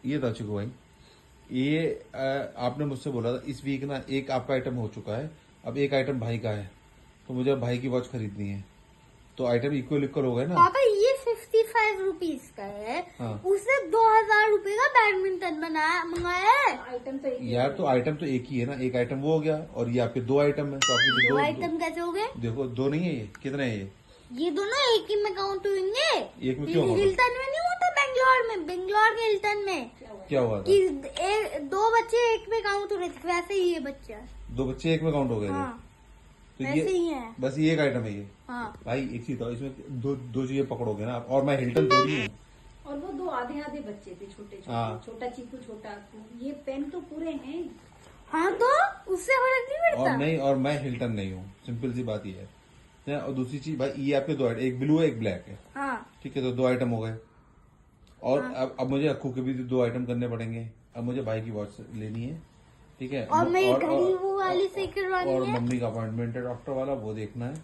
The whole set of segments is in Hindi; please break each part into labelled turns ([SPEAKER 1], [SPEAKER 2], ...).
[SPEAKER 1] ये था चिकू भाई, ये आपने मुझसे बोला था इस वीक ना एक आपका आइटम हो चुका है, अब एक आइटम भाई का है, तो मुझे अब भाई की वॉच खरीदनी है, तो आइटम इक्वल इक्वल हो गए ना।
[SPEAKER 2] पापा ये 55 रुपीज का है।
[SPEAKER 1] हाँ।
[SPEAKER 2] उसने 2000 रुपए का बैडमिंटन मंगाया है।
[SPEAKER 3] आइटम तो एक ही
[SPEAKER 1] यार तो आइटम तो एक ही है ना, एक आइटम वो हो गया और ये आपके दो आइटम है, तो आपके
[SPEAKER 2] दो आइटम कैसे हो गए?
[SPEAKER 1] देखो दो नहीं है, ये कितने है
[SPEAKER 2] ये दोनों एक ही में काउंट होंगे।
[SPEAKER 1] एक में क्यों होगा?
[SPEAKER 2] हिल्टन में नहीं होता, बेंगलोर में, बेंगलोर के हिल्टन में
[SPEAKER 1] क्या हुआ था?
[SPEAKER 2] कि दो बच्चे एक में काउंट हो रहे थे, वैसे ही ये बच्चा।
[SPEAKER 1] दो बच्चे एक में काउंट हो गए थे।
[SPEAKER 2] हाँ,
[SPEAKER 1] तो
[SPEAKER 2] वैसे ही
[SPEAKER 1] ये
[SPEAKER 2] है।
[SPEAKER 1] बस ये एक आइटम है ये।
[SPEAKER 2] हाँ
[SPEAKER 1] भाई एक चीज था इसमें, दो चीजें पकड़ोगे ना, और मैं हिल्टन थोड़ी हूँ।
[SPEAKER 3] और वो दो आधे आधे बच्चे थे, छोटे
[SPEAKER 1] हाँ।
[SPEAKER 3] छोटे, छोटा चीकू छोटा अक्कू। ये पेन तो पूरे हैं।
[SPEAKER 2] हाँ, तो उससे फर्क नहीं
[SPEAKER 1] और
[SPEAKER 2] पड़ता।
[SPEAKER 1] नहीं, और मैं हिल्टन नहीं हूँ, सिंपल सी बात ये है। और दूसरी चीज भाई, ये आपके दो आइटम, एक ब्लू है एक ब्लैक है,
[SPEAKER 2] हाँ
[SPEAKER 1] ठीक है, तो दो आइटम हो गए। और अब मुझे अक्कू के भी दो आइटम करने पड़ेंगे। अब मुझे भाई की वॉच लेनी है, ठीक है,
[SPEAKER 2] और मैं घड़ी वो वाली से करवानी
[SPEAKER 1] और
[SPEAKER 2] है।
[SPEAKER 1] मम्मी का अपॉइंटमेंट है डॉक्टर वाला, वो देखना है।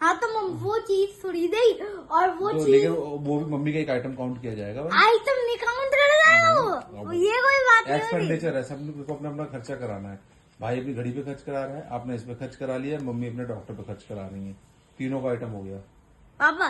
[SPEAKER 2] हाँ, तो वो चीज थोड़ी दे, और वो
[SPEAKER 1] तो
[SPEAKER 2] चीज
[SPEAKER 1] लेकिन वो भी मम्मी का एक आइटम काउंट किया जाएगा भाई।
[SPEAKER 2] आइटम नहीं काउंट कर जाएगा वो, ये कोई बात नहीं होती।
[SPEAKER 1] एक्सपेंडिचर है, सब को अपना अपना खर्चा कराना है। भाई अपनी घड़ी पे खर्च करा रहा है, आपने इस पे खर्च करा लिया, मम्मी अपने डॉक्टर पे खर्च करा रही है, तीनों का आइटम हो गया।
[SPEAKER 2] पापा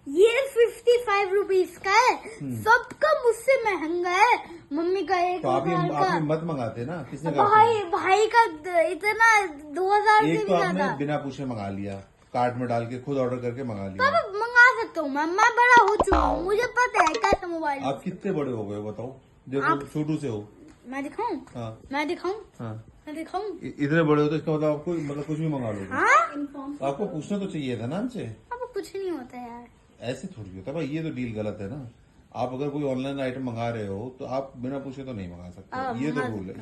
[SPEAKER 2] ये 55 रुपीज का है, सबका मुझसे महंगा है। मम्मी का 1000
[SPEAKER 1] तो
[SPEAKER 2] का,
[SPEAKER 1] आप मत मंगाते ना, किसने कहा?
[SPEAKER 2] भाई का इतना 2000 से
[SPEAKER 1] एक
[SPEAKER 2] भी
[SPEAKER 1] तो आपने
[SPEAKER 2] ज्यादा।
[SPEAKER 1] बिना पूछे मंगा लिया, कार्ट में डाल के खुद ऑर्डर करके मंगा लिया।
[SPEAKER 2] पापा मंगा सकता हूँ मैं बड़ा हो चुका हूँ, मुझे पता है कैसे मोबाइल।
[SPEAKER 1] आप कितने बड़े हो गए बताओ, देखो छोटू से हो।
[SPEAKER 2] मैं दिखाऊं?
[SPEAKER 1] हाँ
[SPEAKER 2] मैं दिखाऊं?
[SPEAKER 1] हाँ,
[SPEAKER 2] मैं दिखाऊं?
[SPEAKER 1] इतने बड़े हो तो इसका मतलब आपको मतलब कुछ भी मंगा लोगे।
[SPEAKER 2] हाँ
[SPEAKER 3] इन्फॉर्म
[SPEAKER 1] तो आपको पूछना तो चाहिए था ना हमसे।
[SPEAKER 2] पापा कुछ नहीं होता यार।
[SPEAKER 1] ऐसे थोड़ी होता भाई, ये तो डील गलत है ना। आप अगर कोई ऑनलाइन आइटम मंगा रहे हो तो आप बिना पूछे तो नहीं मंगा सकते, ये तो रूल है,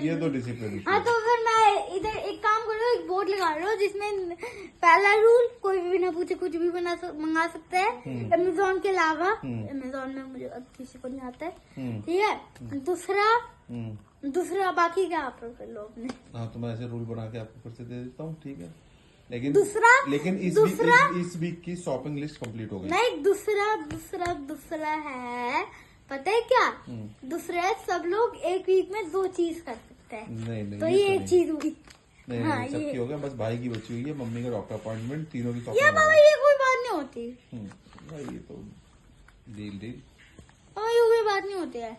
[SPEAKER 1] ये तो डिसिप्लिन।
[SPEAKER 2] हाँ, तो फिर मैं इधर एक काम करो, एक बोर्ड लगा रहा हूँ जिसमें पहला रूल, कोई भी बिना पूछे कुछ भी मंगा सकता है अमेजोन के अलावा। अमेजोन में मुझे अब किसी को नहीं आता है, ठीक है। दूसरा बाकी का आप कर लो अपने।
[SPEAKER 1] हाँ, तो मैं ऐसे रूल बना के आपको फिर से दे देता हूँ, ठीक है। लेकिन लेकिन इस वीक की शॉपिंग लिस्ट कंप्लीट हो गई।
[SPEAKER 2] नहीं, दूसरा है, पता है क्या? दूसरा है, सब लोग एक वीक में 2 चीज कर सकते हैं।
[SPEAKER 1] नहीं
[SPEAKER 2] तो ये एक चीज हुई।
[SPEAKER 1] नहीं,
[SPEAKER 2] हाँ,
[SPEAKER 1] नहीं, सबकी हो गया, बस भाई की बची हुई है, मम्मी का डॉक्टर अपॉइंटमेंट, तीनों की
[SPEAKER 2] ये
[SPEAKER 1] शॉपिंग।
[SPEAKER 2] बाबा ये कोई बात नहीं होती।
[SPEAKER 1] भाई ये तो डील
[SPEAKER 2] बाबा ये कोई बात नहीं होती है।